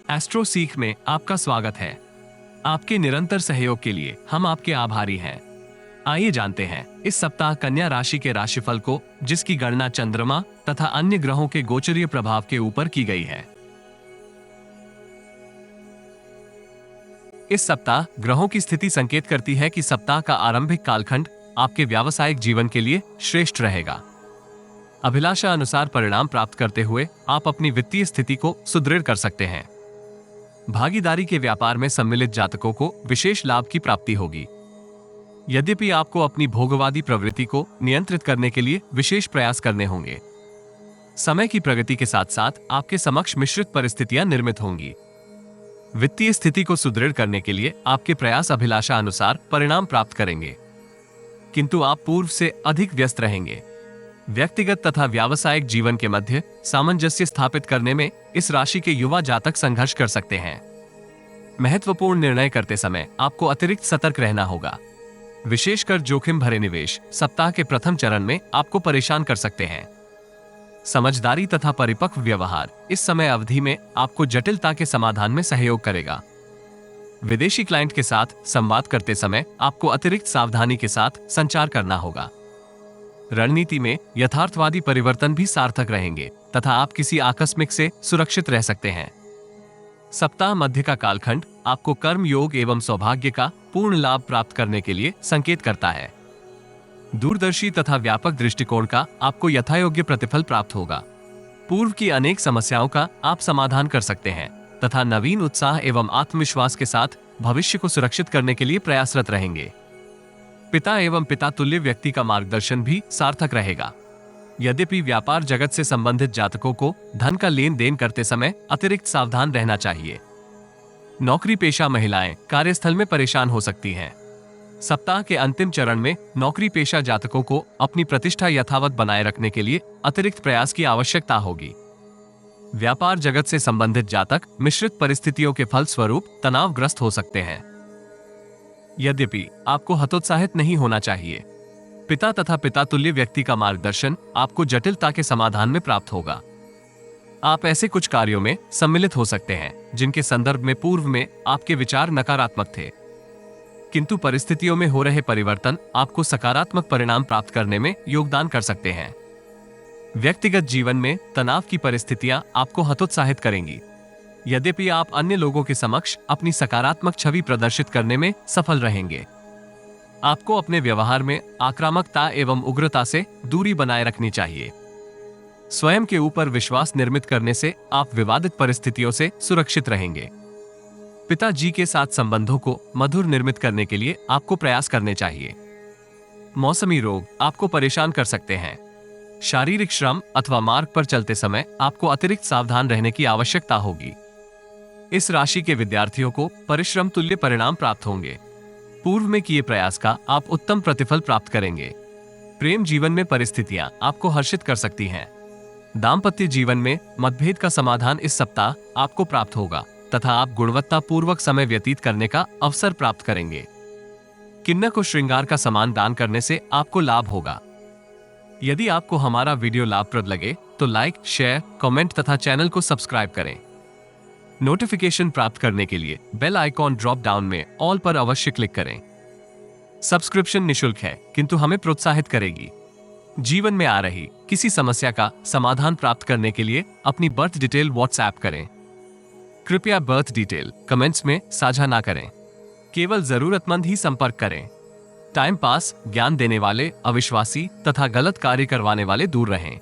Astro सीख में आपका स्वागत है। आपके निरंतर सहयोग के लिए हम आपके आभारी हैं। आइए जानते हैं इस सप्ताह कन्या राशि के राशिफल को, जिसकी गणना चंद्रमा तथा अन्य ग्रहों के गोचरीय प्रभाव के ऊपर की गई है। इस सप्ताह ग्रहों की स्थिति संकेत करती है कि सप्ताह का आरंभिक कालखंड आपके व्यावसायिक जीवन के लिए श्रेष्ठ रहेगा। अभिलाषा अनुसार परिणाम प्राप्त करते हुए आप अपनी वित्तीय स्थिति को सुदृढ़ कर सकते हैं। भागीदारी के व्यापार में सम्मिलित जातकों को विशेष लाभ की प्राप्ति होगी। यद्यपि आपको अपनी भोगवादी प्रवृत्ति को नियंत्रित करने के लिए विशेष प्रयास करने होंगे। समय की प्रगति के साथ साथ आपके समक्ष मिश्रित परिस्थितियां निर्मित होंगी। वित्तीय स्थिति को सुदृढ़ करने के लिए आपके प्रयास अभिलाषा अनुसार परिणाम प्राप्त करेंगे, किंतु आप पूर्व से अधिक व्यस्त रहेंगे। व्यक्तिगत तथा व्यावसायिक जीवन के मध्य सामंजस्य स्थापित करने में इस राशि के युवा जातक संघर्ष कर सकते हैं। महत्वपूर्ण निर्णय करते समय आपको अतिरिक्त सतर्क रहना होगा। विशेषकर जोखिम भरे निवेश सप्ताह के प्रथम चरण में आपको परेशान कर सकते हैं। समझदारी तथा परिपक्व व्यवहार इस समय अवधि में आपको जटिलता के समाधान में सहयोग करेगा। विदेशी क्लाइंट के साथ संवाद करते समय आपको अतिरिक्त सावधानी के साथ संचार करना होगा। रणनीति में यथार्थवादी परिवर्तन भी सार्थक रहेंगे तथा आप किसी आकस्मिक से सुरक्षित रह सकते हैं। सप्ताह मध्य का कालखंड आपको कर्म योग एवं सौभाग्य का पूर्ण लाभ प्राप्त करने के लिए संकेत करता है। दूरदर्शी तथा व्यापक दृष्टिकोण का आपको यथायोग्य प्रतिफल प्राप्त होगा। पूर्व की अनेक समस्याओं का आप समाधान कर सकते हैं तथा नवीन उत्साह एवं आत्मविश्वास के साथ भविष्य को सुरक्षित करने के लिए प्रयासरत रहेंगे। पिता एवं पिता तुल्य व्यक्ति का मार्गदर्शन भी सार्थक रहेगा। यद्यपि व्यापार जगत से संबंधित जातकों को धन का लेन देन करते समय अतिरिक्त सावधान रहना चाहिए। नौकरी पेशा महिलाएं कार्यस्थल में परेशान हो सकती हैं। सप्ताह के अंतिम चरण में नौकरी पेशा जातकों को अपनी प्रतिष्ठा यथावत बनाए रखने के लिए अतिरिक्त प्रयास की आवश्यकता होगी। व्यापार जगत से संबंधित जातक मिश्रित परिस्थितियों के फलस्वरूप तनावग्रस्त हो सकते हैं। यद्यपि आपको हतोत्साहित नहीं होना चाहिए। पिता तथा पिता तुल्य व्यक्ति का मार्गदर्शन आपको जटिलता के समाधान में प्राप्त होगा। आप ऐसे कुछ कार्यों में सम्मिलित हो सकते हैं जिनके संदर्भ में पूर्व में आपके विचार नकारात्मक थे, किंतु परिस्थितियों में हो रहे परिवर्तन आपको सकारात्मक परिणाम प्राप्त करने में योगदान कर सकते हैं। व्यक्तिगत जीवन में तनाव की परिस्थितियां आपको हतोत्साहित करेंगी। यद्यपि आप अन्य लोगों के समक्ष अपनी सकारात्मक छवि प्रदर्शित करने में सफल रहेंगे। आपको अपने व्यवहार में आक्रामकता एवं उग्रता से दूरी बनाए रखनी चाहिए। स्वयं के ऊपर विश्वास निर्मित करने से आप विवादित परिस्थितियों से सुरक्षित रहेंगे। पिताजी के साथ संबंधों को मधुर निर्मित करने के लिए आपको प्रयास करने चाहिए। मौसमी रोग आपको परेशान कर सकते हैं। शारीरिक श्रम अथवा मार्ग पर चलते समय आपको अतिरिक्त सावधान रहने की आवश्यकता होगी। इस राशि के विद्यार्थियों को परिश्रम तुल्य परिणाम प्राप्त होंगे। पूर्व में किए प्रयास का आप उत्तम प्रतिफल प्राप्त करेंगे। प्रेम जीवन में परिस्थितियां आपको हर्षित कर सकती हैं। दाम्पत्य जीवन में मतभेद का समाधान इस सप्ताह आपको प्राप्त होगा तथा आप गुणवत्तापूर्वक समय व्यतीत करने का अवसर प्राप्त करेंगे। किन्नर को श्रृंगार का सामान दान करने से आपको लाभ होगा। यदि आपको हमारा वीडियो लाभप्रद लगे तो लाइक, शेयर, कमेंट तथा चैनल को सब्सक्राइब करें। नोटिफिकेशन प्राप्त करने के लिए बेल आइकॉन ड्रॉप डाउन में ऑल पर अवश्य क्लिक करें। सब्सक्रिप्शन निशुल्क है, किंतु हमें प्रोत्साहित करेगी। जीवन में आ रही किसी समस्या का समाधान प्राप्त करने के लिए अपनी बर्थ डिटेल व्हाट्सएप करें। कृपया बर्थ डिटेल कमेंट्स में साझा ना करें। केवल जरूरतमंद ही संपर्क करें। टाइम पास, ज्ञान देने वाले, अविश्वासी तथा गलत कार्य करवाने वाले दूर रहें।